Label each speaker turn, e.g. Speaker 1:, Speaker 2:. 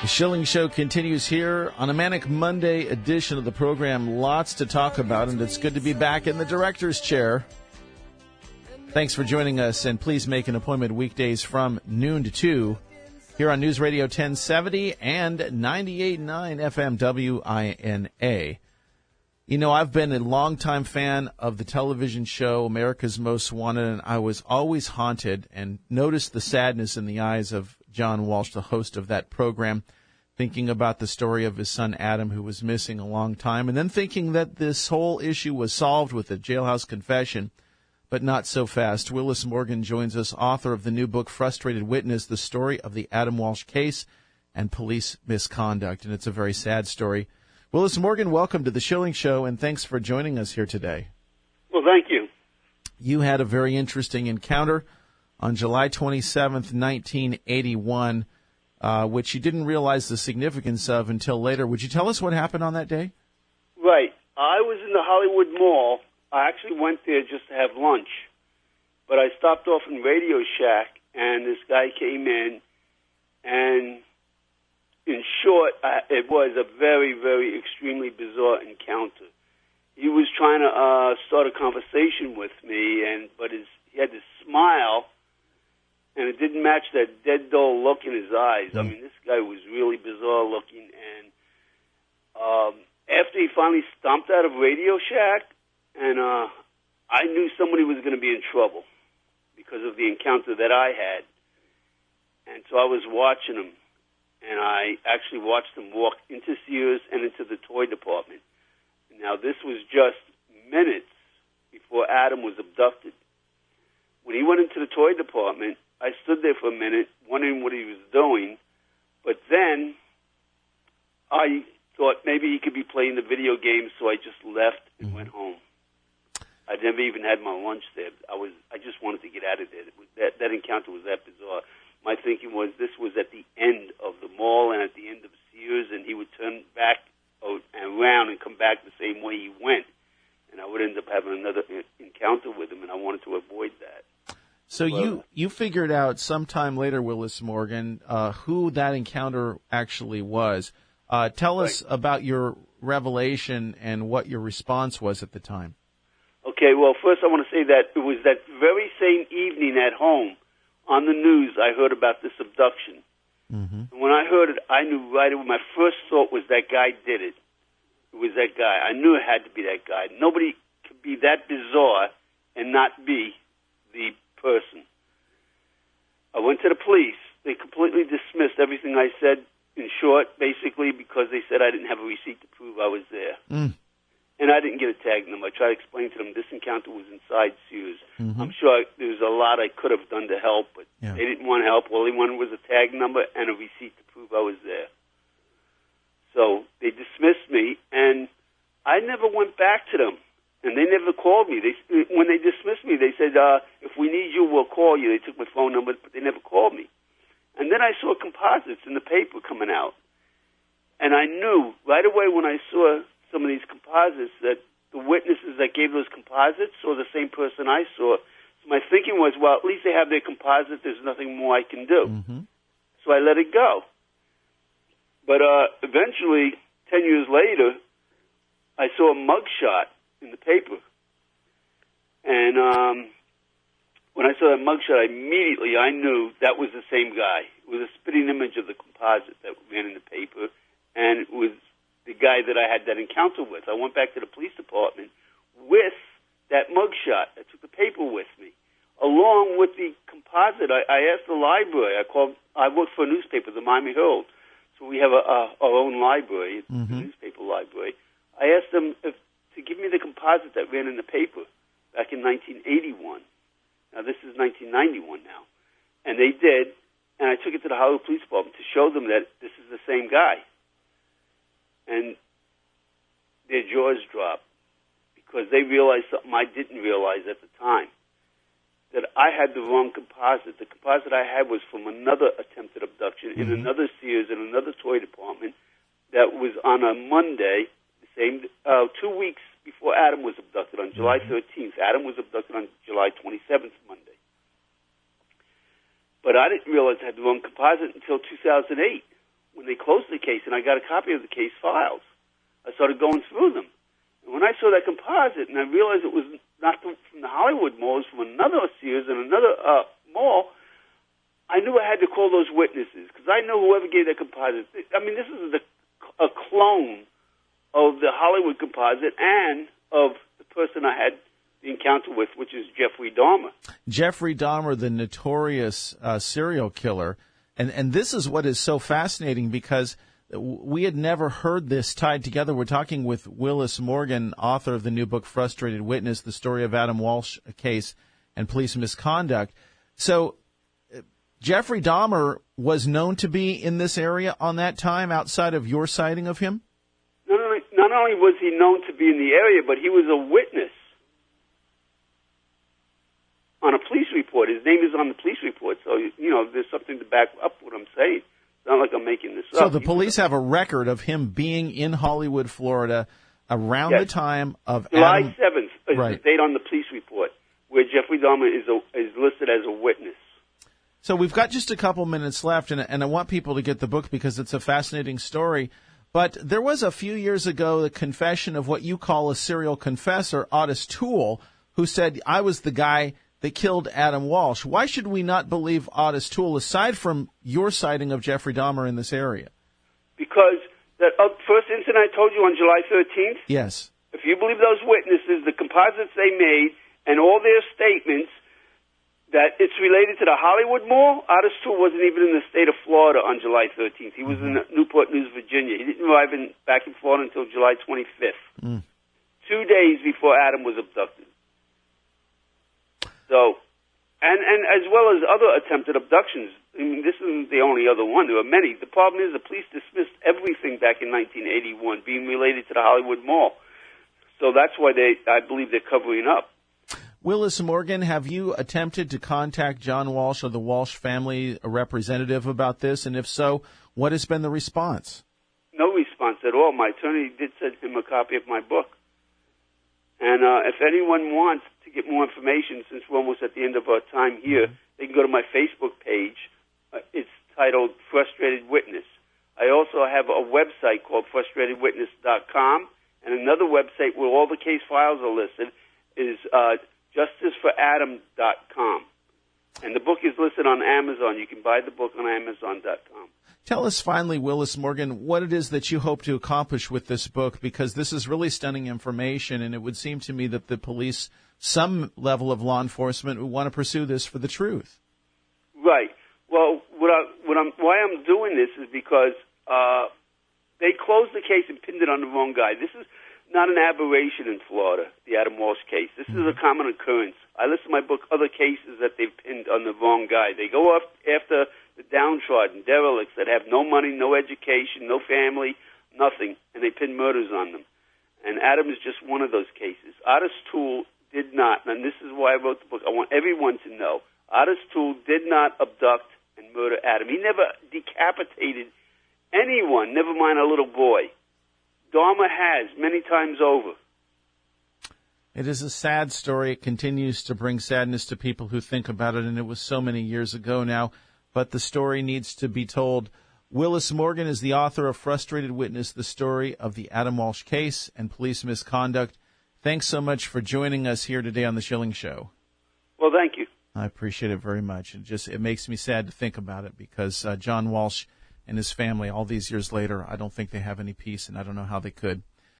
Speaker 1: The Schilling Show continues here on a Manic Monday edition of the program. Lots to talk about, and it's good to be back in the director's chair. Thanks for joining us, and please make an appointment weekdays from noon to 2 here on News Radio 1070 and 98.9 FM WINA. You know, I've been a longtime fan of the television show America's Most Wanted, and I was always haunted and noticed the sadness in the eyes of John Walsh, the host of that program, thinking about the story of his son Adam, who was missing a long time, and then thinking that this whole issue was solved with a jailhouse confession, but not so fast. Willis Morgan joins us, author of the new book, Frustrated Witness, the story of the Adam Walsh case and police misconduct, and it's a very sad story. Willis Morgan, welcome to the Schilling Show, and thanks for joining us here today.
Speaker 2: Well, thank you.
Speaker 1: You had a very interesting encounter on July 27th, 1981, which you didn't realize the significance of until later. Would you tell us what happened on that day?
Speaker 2: Right. I was in the Hollywood Mall. I actually went there just to have lunch. But I stopped off in Radio Shack, and this guy came in, and in short, it was a very, very extremely bizarre encounter. He was trying to start a conversation with me, but he had this smile, and it didn't match that dead, dull look in his eyes. I mean, this guy was really bizarre looking, and after he finally stomped out of Radio Shack, and I knew somebody was going to be in trouble because of the encounter that I had. And so I was watching him, and I actually watched him walk into Sears and into the toy department. Now, this was just minutes before Adam was abducted. When he went into the toy department, I stood there for a minute wondering what he was doing, but then I thought maybe he could be playing the video games, so I just left and went home. I never even had my lunch there. I just wanted to get out of there. That encounter was that bizarre. My thinking was this was at the end of the mall and at the end of Sears, and he would turn back and around and come back the same way he went. And I would end up having another encounter with him, and I wanted to avoid that.
Speaker 1: So you figured out sometime later, Willis Morgan, who that encounter actually was. Tell us about your revelation and what your response was at the time.
Speaker 2: Okay, well, first I want to say that it was that very same evening at home on the news I heard about this abduction. Mm-hmm. And when I heard it, I knew right away. My first thought was that guy did it. It was that guy. I knew it had to be that guy. Nobody could be that bizarre and not be the person. I went to the police. They completely dismissed everything I said, in short, basically because they said I didn't have a receipt to prove I was there. Mm. And I didn't get a tag number. I tried to explain to them this encounter was inside Sears. Mm-hmm. I'm sure there was a lot I could have done to help, but they didn't want to help. All they wanted was a tag number and a receipt to prove I was there. So they dismissed me, and I never went back to them, and they never called me. When they dismissed me, they said, if we need you, we'll call you. They took my phone number, but they never called me. And then I saw composites in the paper coming out, and I knew right away when I saw some of these composites that the witnesses that gave those composites saw the same person I saw. So my thinking was, well, at least they have their composite. There's nothing more I can do. Mm-hmm. So I let it go. But eventually, 10 years later, I saw a mugshot in the paper. And when I saw that mugshot, immediately I knew that was the same guy. It was a spitting image of the composite that ran in the paper, and it was the guy that I had that encounter with. I went back to the police department with that mugshot. I took the paper with me, along with the composite. I asked the library. I worked for a newspaper, the Miami Herald, so we have our own library, the newspaper library. I asked them to give me the composite that ran in the paper back in 1981. Now, this is 1991 now. And they did, and I took it to the Hollywood Police Department to show them that this is the same guy. And their jaws dropped because they realized something I didn't realize at the time, that I had the wrong composite. The composite I had was from another attempted abduction in another Sears in another toy department that was on a Monday, the same 2 weeks before Adam was abducted on July 13th. Adam was abducted on July 27th, Monday. But I didn't realize I had the wrong composite until 2008. when they closed the case, and I got a copy of the case files. I started going through them. And when I saw that composite, and I realized it was not from the Hollywood Mall, it was from another Sears and another mall, I knew I had to call those witnesses, because I know whoever gave that composite. I mean, this is a clone of the Hollywood composite and of the person I had the encounter with, which is Jeffrey Dahmer.
Speaker 1: Jeffrey Dahmer, the notorious serial killer. And this is what is so fascinating, because we had never heard this tied together. We're talking with Willis Morgan, author of the new book, Frustrated Witness, the story of Adam Walsh case and police misconduct. So Jeffrey Dahmer was known to be in this area on that time outside of your sighting of him?
Speaker 2: Not only was he known to be in the area, but he was a witness on a police report. His name is on the police report, so, there's something to back up what I'm saying. It's not like I'm making this up.
Speaker 1: So the police have a record of him being in Hollywood, Florida, around the time of
Speaker 2: July
Speaker 1: Adam...
Speaker 2: 7th is
Speaker 1: right.
Speaker 2: the date on the police report where Jeffrey Dahmer is listed as a witness.
Speaker 1: So we've got just a couple minutes left, and I want people to get the book because it's a fascinating story. But there was a few years ago the confession of what you call a serial confessor, Otis Toole, who said, I was the guy that killed Adam Walsh. Why should we not believe Otis Toole, aside from your sighting of Jeffrey Dahmer in this area?
Speaker 2: Because that first incident I told you on July 13th?
Speaker 1: Yes.
Speaker 2: If you believe those witnesses, the composites they made, and all their statements, that it's related to the Hollywood Mall, Otis Toole wasn't even in the state of Florida on July 13th. He was in Newport News, Virginia. He didn't arrive back in Florida until July 25th, 2 days before Adam was abducted. So, and as well as other attempted abductions. I mean, this isn't the only other one. There are many. The problem is the police dismissed everything back in 1981 being related to the Hollywood Mall. So that's why I believe they're covering up.
Speaker 1: Willis Morgan, have you attempted to contact John Walsh or the Walsh family representative about this? And if so, what has been the response? No
Speaker 2: response at all. My attorney did send him a copy of my book. And if anyone wants to get more information, since we're almost at the end of our time here, they can go to my Facebook page. It's titled Frustrated Witness. I also have a website called frustratedwitness.com, and another website where all the case files are listed is justiceforadam.com. And the book is listed on Amazon. You can buy the book on Amazon.com.
Speaker 1: Tell us finally, Willis Morgan, what it is that you hope to accomplish with this book, because this is really stunning information, and it would seem to me that the police, some level of law enforcement, would want to pursue this for the truth.
Speaker 2: Right. Well, why I'm doing this is because they closed the case and pinned it on the wrong guy. This is not an aberration in Florida, the Adam Walsh case. This is a common occurrence. I list in my book other cases that they've pinned on the wrong guy. They go up after the downtrodden, derelicts that have no money, no education, no family, nothing, and they pin murders on them. And Adam is just one of those cases. Otis Toole did not, and this is why I wrote the book. I want everyone to know, Otis Toole did not abduct and murder Adam. He never decapitated anyone, never mind a little boy. Dahmer has, many times over.
Speaker 1: It is a sad story. It continues to bring sadness to people who think about it, and it was so many years ago now, but the story needs to be told. Willis Morgan is the author of Frustrated Witness, the story of the Adam Walsh case and police misconduct. Thanks so much for joining us here today on the Schilling Show.
Speaker 2: Well, thank you.
Speaker 1: I appreciate it very much. It makes me sad to think about it, because John Walsh and his family, all these years later, I don't think they have any peace, and I don't know how they could.